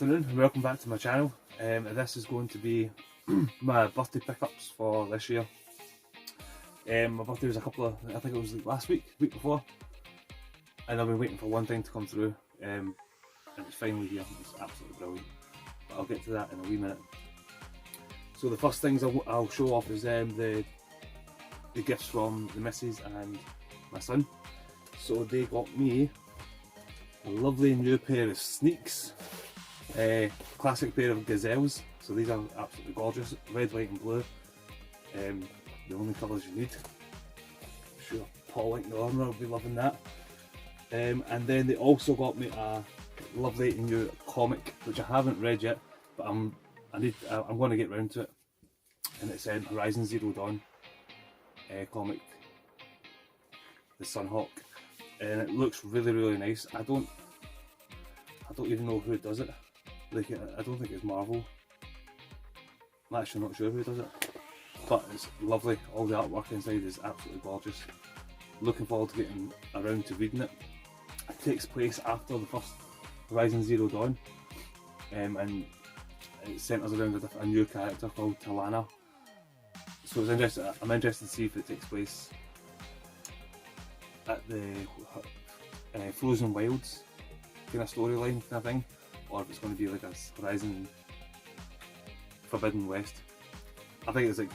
afternoon and welcome back to my channel. This is going to be my birthday pickups for this year. My birthday was I think it was last week before, and I've been waiting for one thing to come through, and it's finally here. It's absolutely brilliant, but I'll get to that in a wee minute. So the first things I'll show off is the gifts from the missus and my son. So they got me a lovely new pair of sneaks, classic pair of gazelles. So these are absolutely gorgeous, red, white and blue. The only colours you need. I'm sure Paul like the owner will be loving that. And then they also got me a lovely new comic, which I haven't read yet, but I'm going to get round to it. And it's Horizon Zero Dawn comic, the Sunhawk, and it looks really nice. I don't even know who does it. Like, I don't think it's Marvel. I'm actually not sure who does it, but it's lovely. All the artwork inside is absolutely gorgeous. Looking forward to getting around to reading it. It takes place after the first Horizon Zero Dawn, and it centres around a new character called Talana. So I'm interested to see if it takes place at the Frozen Wilds kind of storyline kind of thing, or if it's going to be like a Horizon Forbidden West. I think it's like,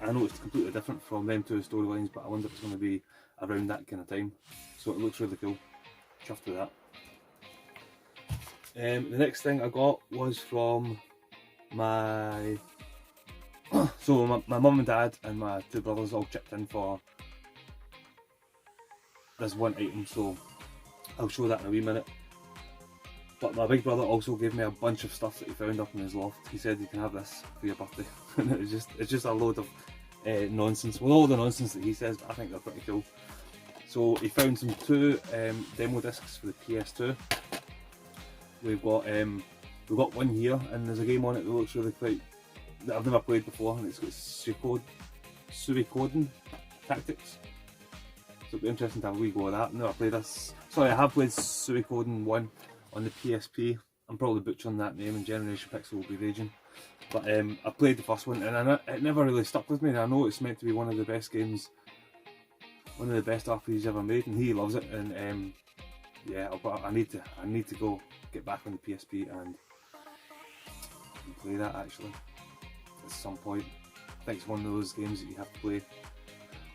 I know it's completely different from them two storylines, but I wonder if it's going to be around that kind of time. So it looks really cool. Chuffed with that. The next thing I got was from my so my mum and dad and my two brothers all chipped in for this one item, so I'll show that in a wee minute. But my big brother also gave me a bunch of stuff that he found up in his loft. He said you can have this for your birthday, and it's just a load of nonsense. Well, all the nonsense that he says, but I think they're pretty cool. So he found two demo discs for the PS2. We've got one here, and there's a game on it that looks really quite that I've never played before, and it's got Suikoden Tactics. So it'll be interesting to have a wee go at that. I've never played this. Sorry, I have played Suikoden 1 on the PSP. I'm probably butchering that name, and Generation Pixel will be raging. But I played the first one, and it never really stuck with me. And I know it's meant to be one of the best games, one of the best RPGs ever made, and he loves it. And yeah, I need to go get back on the PSP and play that actually at some point. I think it's one of those games that you have to play.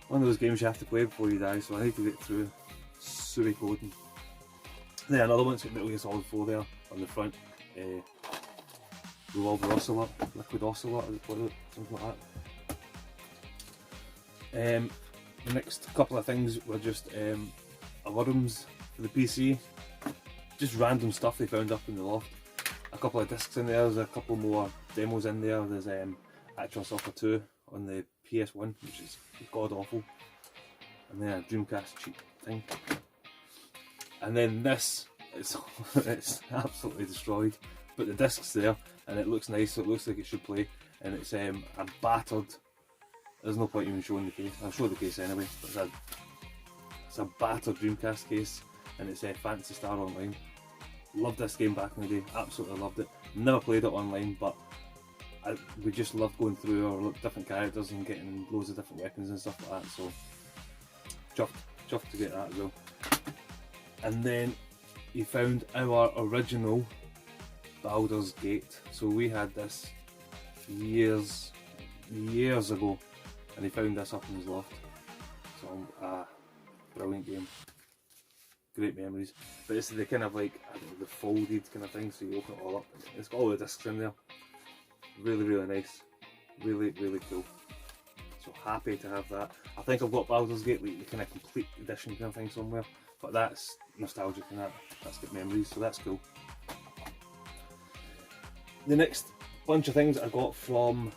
One of those games you have to play before you die, so I need to get through Suikoden. Then another one's got Metal Gear Solid 4 there on the front. Revolver Ocelot, Liquid Ocelot, something like that. The next couple of things were just alarms for the PC. Just random stuff they found up in the loft. A couple of discs in there, there's a couple more demos in there. There's Actual Soccer 2 on the PS1, which is god awful, and then a Dreamcast cheap thing. And then this, it's absolutely destroyed, but the disc's there and it looks nice, so it looks like it should play. And it's a battered, there's no point even showing the case, I'll show the case anyway, but it's a battered Dreamcast case, and it's Phantasy Star Online. Loved this game back in the day, absolutely loved it. Never played it online, but we just loved going through our different characters and getting loads of different weapons and stuff like that, so chuffed to get that as well. And then he found our original Baldur's Gate. So we had this years ago, and he found this up in his loft. So brilliant game, great memories. But it's the kind of like, I don't know, the folded kind of thing, so you open it all up. It's got all the discs in there. Really nice, really cool. So happy to have that. I think I've got Baldur's Gate, like the kind of complete edition kind of thing somewhere, but that's nostalgic and that's good memories, so that's cool. The next bunch of things I got from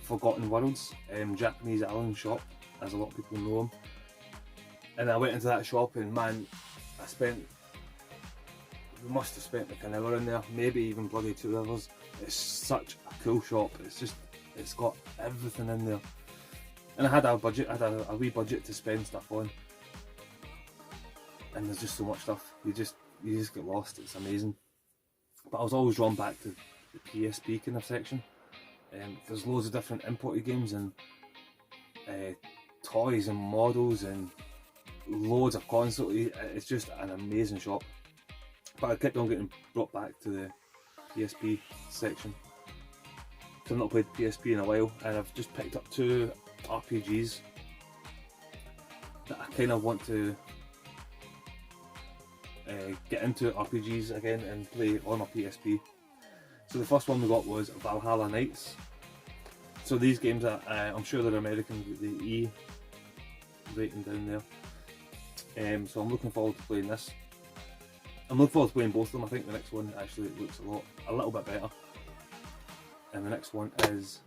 Forgotten Worlds, Japanese Allen shop, as a lot of people know him. And I went into that shop, and man, we must have spent like an hour in there, maybe even bloody 2 hours. It's such a cool shop. It's got everything in there. And I had a budget, I had a wee budget to spend stuff on. And there's just so much stuff. you just get lost. It's amazing. But I was always drawn back to the PSP kind of section. There's loads of different imported games and toys and models and loads of consoles. It's just an amazing shop. But I kept on getting brought back to the PSP section. So I've not played PSP in a while, and I've just picked up 2 RPGs that I kind of want to get into RPGs again and play on my PSP. So the first one we got was Valhalla Knights. So these games are, I'm sure they're American with the E rating down there. So I'm looking forward to playing this. I'm looking forward to playing both of them. I think the next one actually looks a little bit better. And the next one is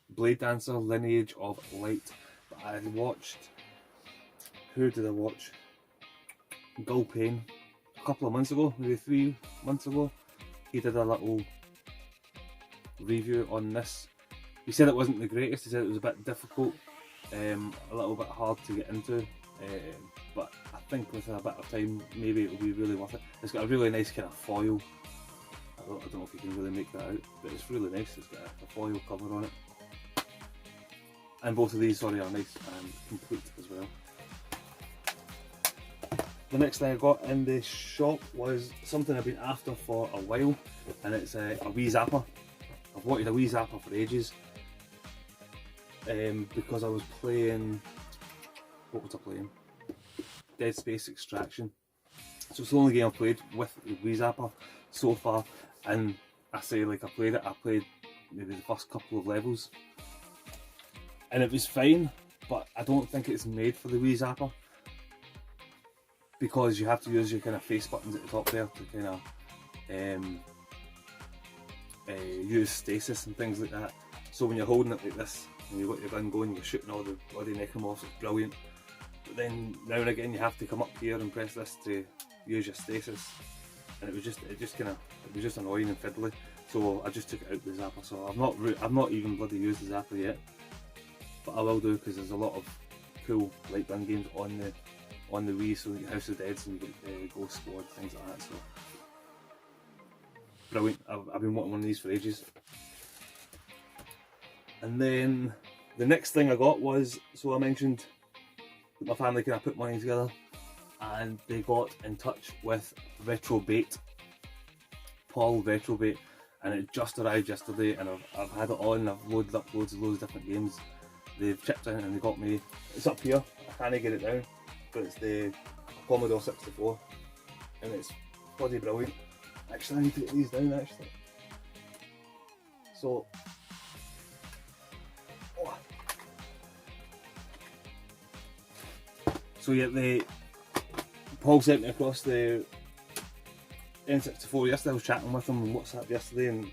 Blade Dancer Lineage of Light. But I watched, who did I watch? Gull Payne a couple of months ago, maybe 3 months ago. He did a little review on this. He said it wasn't the greatest, he said it was a bit difficult, a little bit hard to get into, but I think with a bit of time maybe it'll be really worth it. It's got a really nice kind of foil. I don't know if you can really make that out, but it's really nice. It's got a foil cover on it. And both of these, sorry, are nice and complete as well. The next thing I got in the shop was something I've been after for a while, and it's a Wii Zapper. I've wanted a Wii Zapper for ages, because I was playing, what was I playing? Dead Space Extraction. So it's the only game I've played with the Wii Zapper so far, and I say like I played maybe the first couple of levels, and it was fine, but I don't think it's made for the Wii Zapper, because you have to use your kind of face buttons at the top there to kind of use stasis and things like that. So when you're holding it like this and you've got your gun going, you're shooting all the bloody necromorphs, it's brilliant. But then now and again you have to come up here and press this to use your stasis, and it was just annoying and fiddly. So I just took it out with the Zapper. So I've not even bloody used the Zapper yet, but I will do, because there's a lot of cool light gun games on the Wii. So you get House of the Dead and you get Ghost Squad, things like that. So brilliant. I've been wanting one of these for ages. And then the next thing I got was, so I mentioned that my family kind of put money together, and they got in touch with Retrobait, Paul Retrobait, and it just arrived yesterday, and I've had it on, I've loaded up loads of different games. They've chipped in and they got me, it's up here, I can't get it down, but it's the Commodore 64, and it's bloody brilliant. Actually, I need to get these down actually. So, yeah, Paul sent me across the N64 yesterday. I was chatting with him on WhatsApp yesterday, and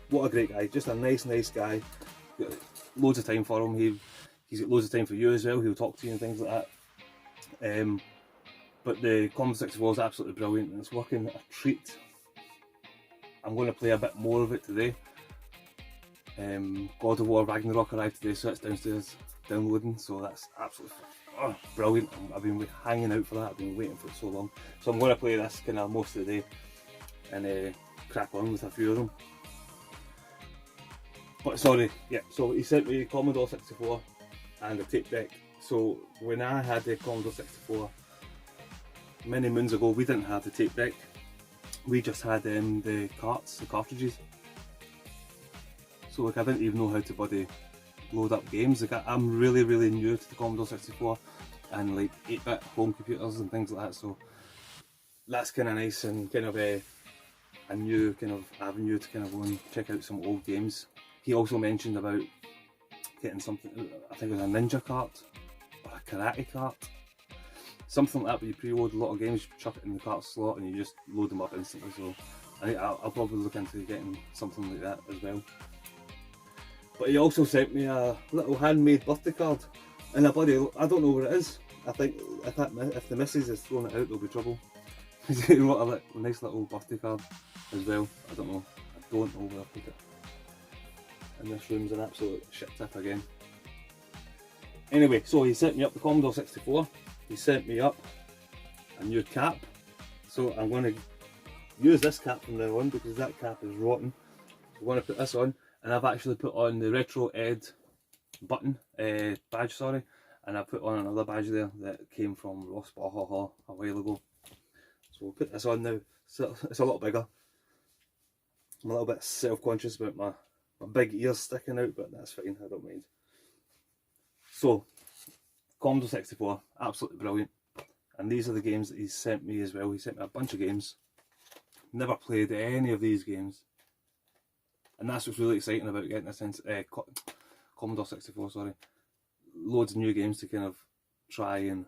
what a great guy, just a nice guy. Got loads of time for him. He's got loads of time for you as well. He'll talk to you and things like that. But the Commodore 64 is absolutely brilliant, and it's working a treat. I'm going to play a bit more of it today. God of War Ragnarok arrived today, so it's downstairs downloading, so that's absolutely brilliant. I've been hanging out for that, I've been waiting for it so long. So I'm going to play this kind of most of the day and crack on with a few of them. But sorry, yeah, so he sent me Commodore 64 and a tape deck. So when I had the Commodore 64 many moons ago, we didn't have the tape deck. We just had the cartridges. So like I didn't even know how to bloody load up games. Like I'm really new to the Commodore 64 and like 8-bit home computers and things like that. So that's kind of nice and kind of a new kind of avenue to kind of go and check out some old games. He also mentioned about getting something, I think it was a ninja cart or a karate cart, something like that, where you pre-load a lot of games, you chuck it in the cart slot and you just load them up instantly. So I think I'll probably look into getting something like that as well. But he also sent me a little handmade birthday card, and I don't know where it is. I think if the missus has thrown it out, there'll be trouble. He wrote a nice little birthday card as well. I don't know where I put it. And this room's an absolute shit tip again. Anyway, so he sent me up the Commodore 64. He sent me up a new cap. So I'm going to use this cap from now on because that cap is rotten. I'm going to put this on, and I've actually put on the Retro Ed button, badge, sorry, and I put on another badge there that came from Ross Bahaha a while ago. So we'll put this on now. So it's a lot bigger. I'm a little bit self-conscious about my big ears sticking out, but that's fine, I don't mind. So, Commodore 64, absolutely brilliant. And these are the games that he sent me as well. He sent me a bunch of games. Never played any of these games. And that's what's really exciting about getting this into Commodore 64, sorry. Loads of new games to kind of try and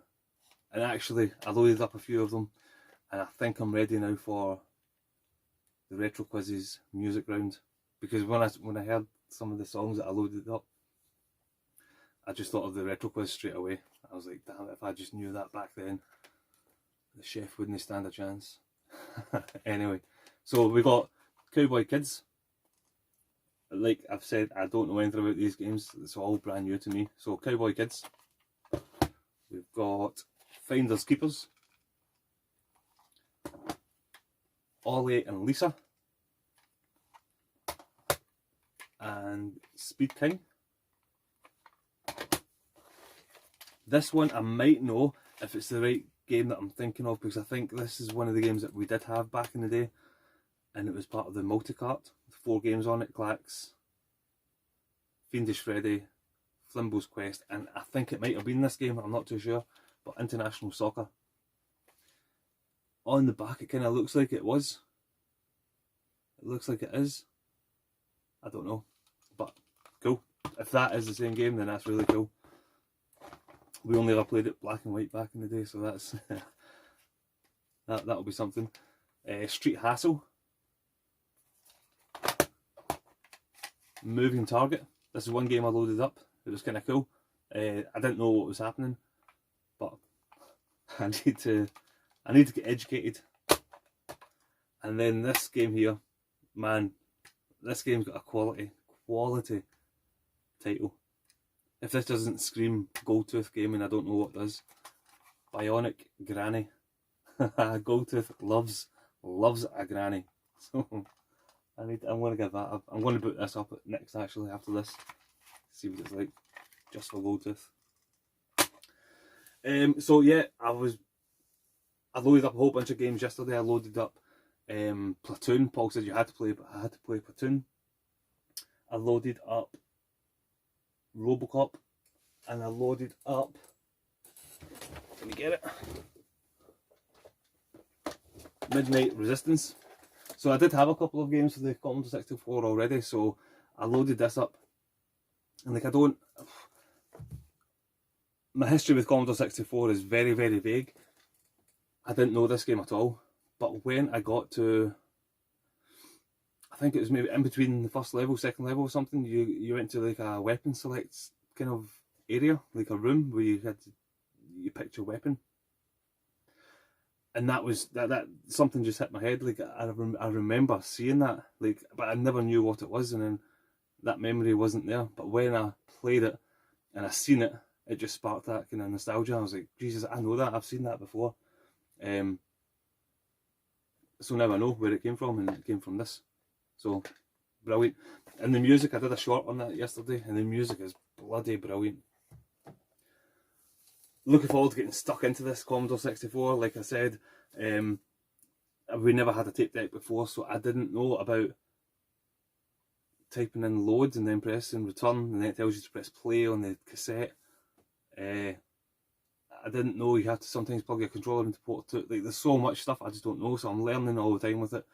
actually I loaded up a few of them, and I think I'm ready now for the Retro Quizzes music round, because when I heard some of the songs that I loaded up, I just thought of the Retro Quiz straight away. I was like, damn it, if I just knew that back then, the chef wouldn't stand a chance. Anyway, so we got Cowboy Kids. Like I've said, I don't know anything about these games. It's all brand new to me. So Cowboy Kids. We've got Finders Keepers. Ollie and Lisa. And Speed King. This one I might know if it's the right game that I'm thinking of, because I think this is one of the games that we did have back in the day, and it was part of the multi-cart. 4 games on it: Glax, Fiendish Freddy, Flimbo's Quest, and I think it might have been this game, I'm not too sure, but International Soccer. On the back it kind of looks like it was. It looks like it is. I don't know, but cool. If that is the same game, then that's really cool. We only ever played it black and white back in the day, so that's that'll be something. Street Hassle. Moving Target. This is one game I loaded up. It was kind of cool. I didn't know what was happening, but I need to get educated. And then this game here, man, this game's got a quality title. If this doesn't scream Goldtooth gaming, I don't know what does. Bionic Granny. Goldtooth loves a granny. So I'm going to give that up. I'm going to boot this up next, actually, after this. See what it's like, just for Goldtooth. So yeah, I loaded up a whole bunch of games yesterday. I loaded up Platoon. Paul said you had to play, but I had to play Platoon. I loaded up Robocop, and I loaded up, let me get it, Midnight Resistance. So I did have a couple of games for the Commodore 64 already, so I loaded this up. And like my history with Commodore 64 is very, very vague. I didn't know this game at all, but when I got to, I think it was maybe in between the first level, second level or something, you went to like a weapon select kind of area, like a room where you picked your weapon. And that was that something just hit my head. Like I remember seeing that, like, but I never knew what it was, and then that memory wasn't there. But when I played it and I seen it, it just sparked that kind of nostalgia. I was like, Jesus, I know that, I've seen that before. So now I know where it came from, and it came from this. So brilliant. And the music, I did a short on that yesterday, and the music is bloody brilliant. Looking forward to getting stuck into this Commodore 64. Like I said, we never had a tape deck before, so I didn't know about typing in loads and then pressing return, and then it tells you to press play on the cassette. I didn't know you had to sometimes plug your controller into port 2. Like, there's so much stuff I just don't know, so I'm learning all the time with it,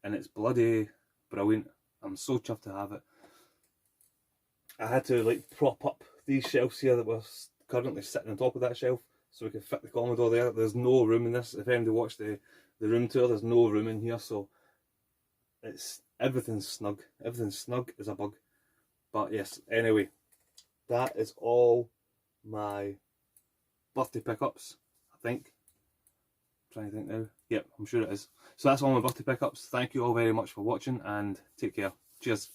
and it's bloody brilliant. I'm so chuffed to have it. I had to like prop up these shelves here that were currently sitting on top of that shelf so we could fit the Commodore there. There's no room in this. If anybody watched the room tour, there's no room in here, so everything's snug. Everything's snug as a bug. But yes, anyway, that is all my birthday pickups, I think. I'm trying to think now. Yep, I'm sure it is. So that's all my birthday pickups. Thank you all very much for watching, and take care. Cheers.